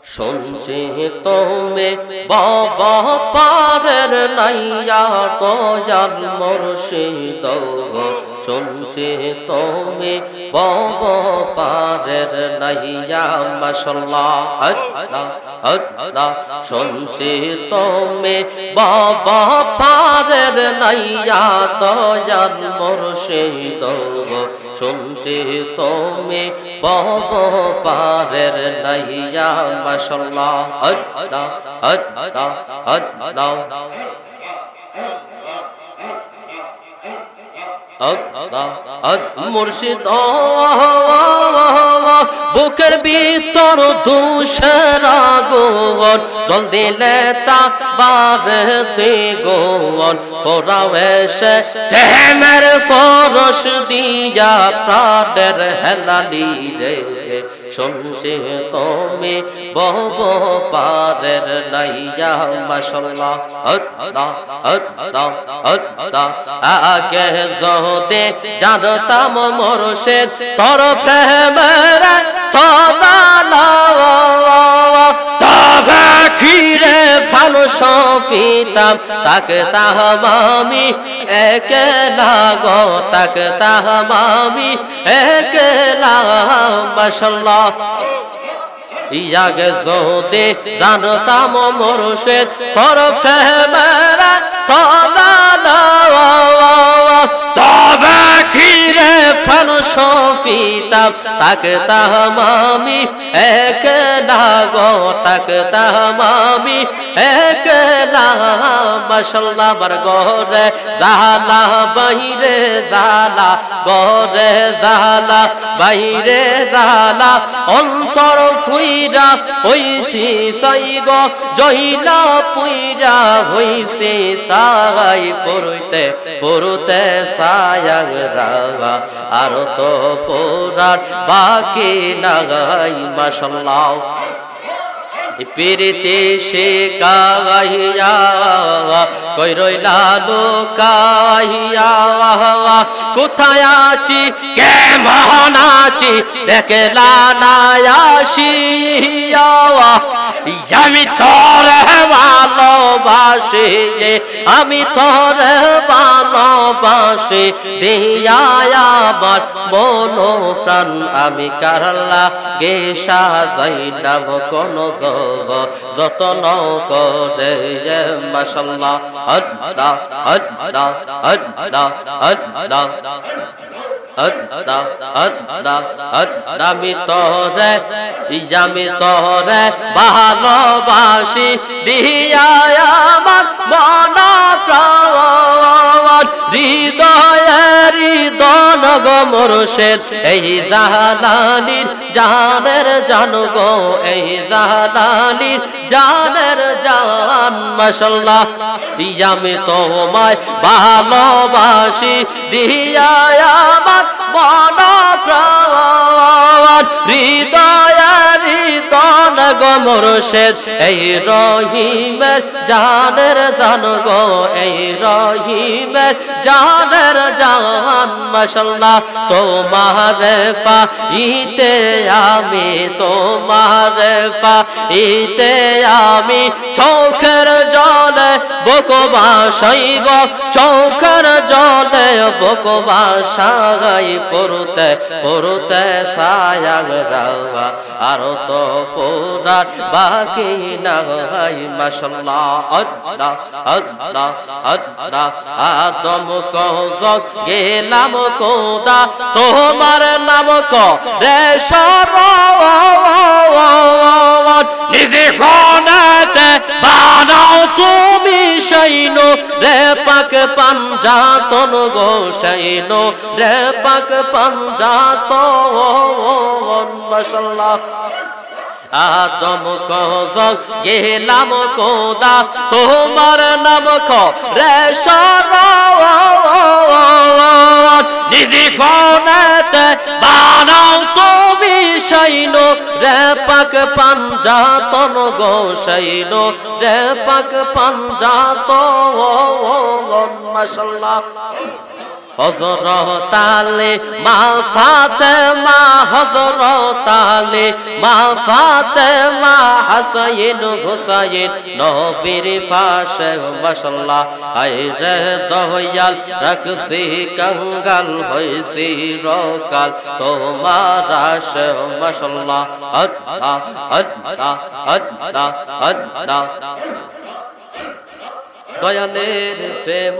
শুনছি তুমি বাবা পারের নাইয়া দয়াল মুর্শিদ গো শুনছি তুমি বাবা পারের নাইয়া মাশাআল্লাহ আল্লাহ আল্লাহ শুনছি তুমি বাবা পারের নাইয়া দয়াল মুর্শিদ গো শুনছি তুমি বাবা পারের নাইয়া মাশাআল্লাহ আল্লাহ আল্লাহ আল্লাহ মুর্শিদ বুকের ভিতর দুষের আগুন জল দিলে তা বাড়তে গোন ফোরাও এসে প্রেমের পরশ দিয়া প্রাণের হেলালি রে শুনছি তুমি বহু পারের নাইয়া মাশাআল্লাহ আল্লাহ আল্লাহ আল্লাহ আগে যদে জানতাম মুর্শিদ তোর প্রেমের তদালা তবে খিরে ফানুষ পিতাম তাকে তাহমামি একলা গো তাকে তাহমামি একলা মাশাআল্লাহ ইয়াগে যদে জানতাম মুর্শিদ তোর প্রেমের তদালা তবে খিরে ফানুষ পিতাম তাকে তাহমামি একলা গো তাকে তাহমামি একলা মাশাআল্লাহ আমার ঘরে জালা বাইরে জালা ঘরে জালা বাইরে জালা অন্তর ফুইরা হইছি সাই গো জইলা পুইরা হইছে সাই পড়তে পড়তে সায়াং রাগা আর তো পুরার বাকি লাগাই মাশাআল্লাহ পিরিতে সে কাইয়া কই রইলা লোকাইয়া কোথায় আছি কেমন আছি দেখলা না আসিয়া আমি তোর ভালোবাসি আমি তোর ভালোবাসি দিয়া আমার মন প্রাণ আমি কারলা গে সাজাইলাম কোন যতন করে মাশাআল্লাহ আল্লাহ আল্লাহ আল্লাহ আল্লাহ আমি তোরে ভালোবাসি দিয়া আমার মন প্রাণ হৃদয়ের দন গো মুর্শিদ এই জালালির জানের জান গো এই জালালির জানের জান মাশাআল্লাহ আমি তোমায় ভালোবাসি দিয়া আমার মন প্রাণ হৃদয়ের দন গো মুর্শিদ এই রহিমের জানের জান গো এই রহিমের জানের জান মাশাআল্লাহ তোমার পাইতে আমি তোমার পাইতে আমি চোখের জলে বকবাসাই গো চোখের জলে বকবাসাই পড়তে পড়তে সায়াং রাওয়া আর তো পুরার বাকি নাই মাশাআল্লাহ আল্লাহ আল্লাহ আল্লাহ আদম কো গেলাম কোদা তোমার নাম কো রে সরওয়ার নিজে কোনাতে বানাও তুমি শাইনো রে পাক পাঞ্জাতন গো শাইনো রে পাক পাঞ্জাতন মাশাআল্লাহ আদম কো গেলাম কোদা তোমার নাম কো রে সরওয়ার নিজে কোনাতে বানাও তুমি শাইনো রে পাক পাঞ্জাতন গো শাইনো রে পাক পাঞ্জাতন মাশাআল্লাহ হযরত আলী মা ফাতেমা হযরত আলী মা ফাতেমা হাসাইন হুসাইন নবীর পাশে মাশাআল্লাহ আয় রে দয়াল রাখছি কঙ্গাল হইছি রকাল তোমার আশে মাশাআল্লাহ আল্লাহ আল্লাহ আল্লাহ আল্লাহ দয়ালের প্রেম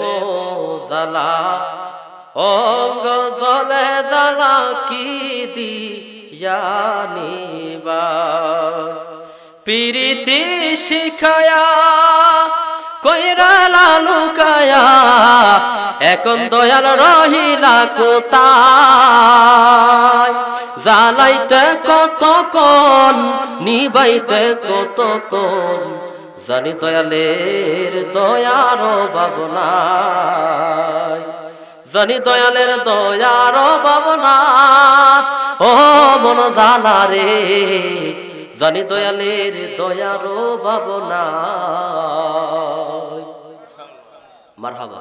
জ্বালা অঙ্গ জলে জ্বালা কি দিয়ানিবা প্রীতি শিখায়া কইরা লালুকায়া এখন দয়াল রহিলা কোথায় জ্বালাইতে কতক্ষণ নিবাইতে কতক্ষণ জানি দয়ালের দয়ার ভাবনায় জানি দয়ালের দয়ার ভাবনা ও মন জানা রে জানি দয়ালের দয়ার ভাবনা মারহাবা।